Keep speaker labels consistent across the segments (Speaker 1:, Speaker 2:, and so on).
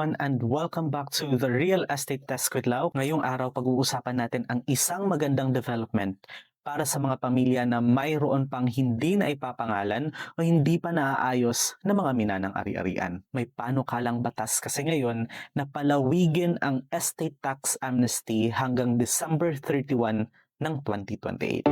Speaker 1: everyone and welcome back to the Real Estate Desk with Lau. Ngayong araw pag-uusapan natin ang isang magandang development para sa mga pamilya na mayroon pang hindi na ipapangalan o hindi pa naaayos na mga minanang ari-arian. May panukalang batas kasi ngayon na palawigin ang estate tax amnesty hanggang December 31 ng 2028.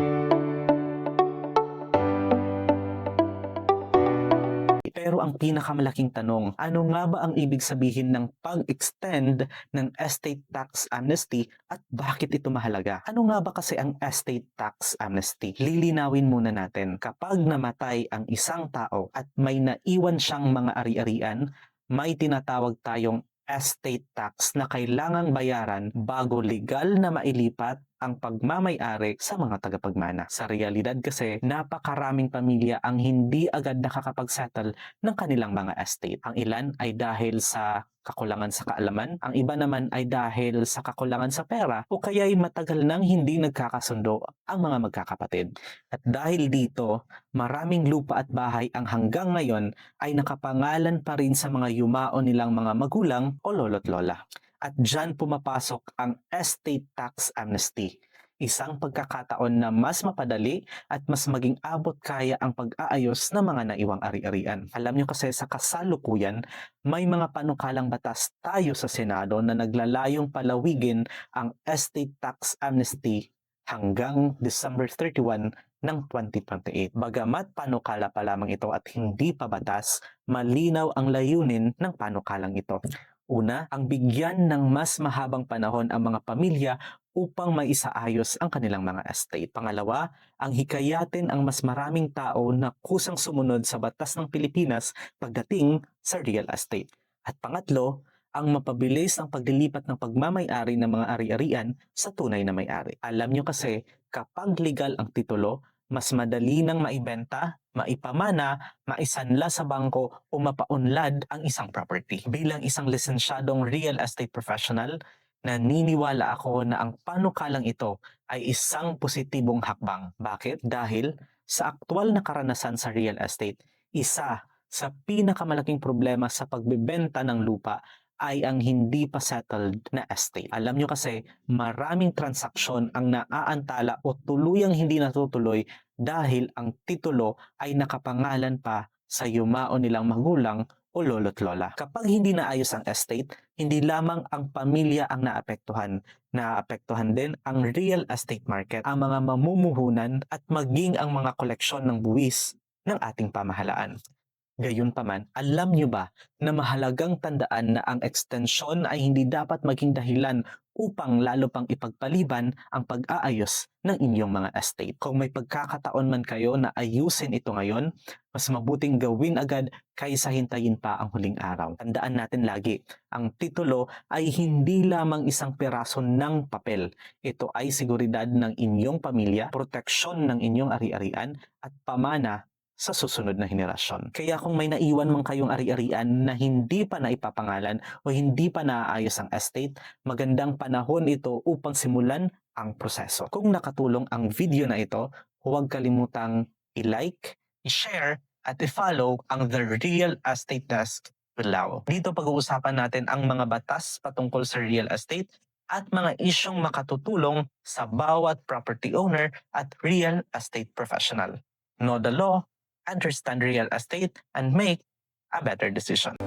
Speaker 1: Pero ang pinakamalaking tanong, ano nga ba ang ibig sabihin ng pag-extend ng estate tax amnesty at bakit ito mahalaga? Ano nga ba kasi ang estate tax amnesty? Lilinawin muna natin. Kapag namatay ang isang tao at may naiwan siyang mga ari-arian, may tinatawag tayong estate tax na kailangang bayaran bago legal na mailipat ang pagmamay-ari sa mga tagapagmana. Sa realidad kasi, napakaraming pamilya ang hindi agad nakakapag-settle ng kanilang mga estate. Ang ilan ay dahil sa kakulangan sa kaalaman, ang iba naman ay dahil sa kakulangan sa pera o kaya'y matagal nang hindi nagkakasundo ang mga magkakapatid. At dahil dito, maraming lupa at bahay ang hanggang ngayon ay nakapangalan pa rin sa mga yumao nilang mga magulang o lolo't lola. At dyan pumapasok ang estate tax amnesty. Isang pagkakataon na mas mapadali at mas maging abot kaya ang pag-aayos ng mga naiwang ari-arian. Alam nyo kasi sa kasalukuyan, may mga panukalang batas tayo sa Senado na naglalayong palawigin ang estate tax amnesty hanggang December 31 ng 2028. Bagamat panukala pa lamang ito at hindi pa batas, malinaw ang layunin ng panukalang ito. Una, ang bigyan ng mas mahabang panahon ang mga pamilya upang maisaayos ang kanilang mga estate. Pangalawa, ang hikayatin ang mas maraming tao na kusang sumunod sa batas ng Pilipinas pagdating sa real estate. At pangatlo, ang mapabilis ang paglilipat ng pagmamay-ari ng mga ari-arian sa tunay na may-ari. Alam nyo kasi, kapag legal ang titulo, mas madali nang maibenta, maipamana, maisanla sa bangko o mapaunlad ang isang property. Bilang isang lisensyadong real estate professional, naniniwala ako na ang panukalang ito ay isang positibong hakbang. Bakit? Dahil sa aktwal na karanasan sa real estate, isa sa pinakamalaking problema sa pagbebenta ng lupa ay ang hindi pa settled na estate. Alam nyo kasi, maraming transaksyon ang naaantala o tuluyang hindi natutuloy dahil ang titulo ay nakapangalan pa sa yumao nilang magulang o lolo't lola. Kapag hindi naayos ang estate, hindi lamang ang pamilya ang naapektuhan din ang real estate market, ang mga mamumuhunan at maging ang mga koleksyon ng buwis ng ating pamahalaan. Gayunpaman, alam nyo ba na mahalagang tandaan na ang ekstensyon ay hindi dapat maging dahilan upang lalo pang ipagpaliban ang pag-aayos ng inyong mga estate. Kung may pagkakataon man kayo na ayusin ito ngayon, mas mabuting gawin agad kaysa hintayin pa ang huling araw. Tandaan natin lagi, ang titulo ay hindi lamang isang piraso ng papel. Ito ay seguridad ng inyong pamilya, proteksyon ng inyong ari-arian at pamana sa susunod na henerasyon. Kaya kung may naiwan man kayong ari-arian na hindi pa naipapangalan o hindi pa naaayos ang estate, magandang panahon ito upang simulan ang proseso. Kung nakatulong ang video na ito, huwag kalimutang i-like, i-share, at i-follow ang The Real Estate Desk with Lau. Dito pag-uusapan natin ang mga batas patungkol sa real estate at mga isyong makatutulong sa bawat property owner at real estate professional. Know the law, understand real estate, and make a better decision.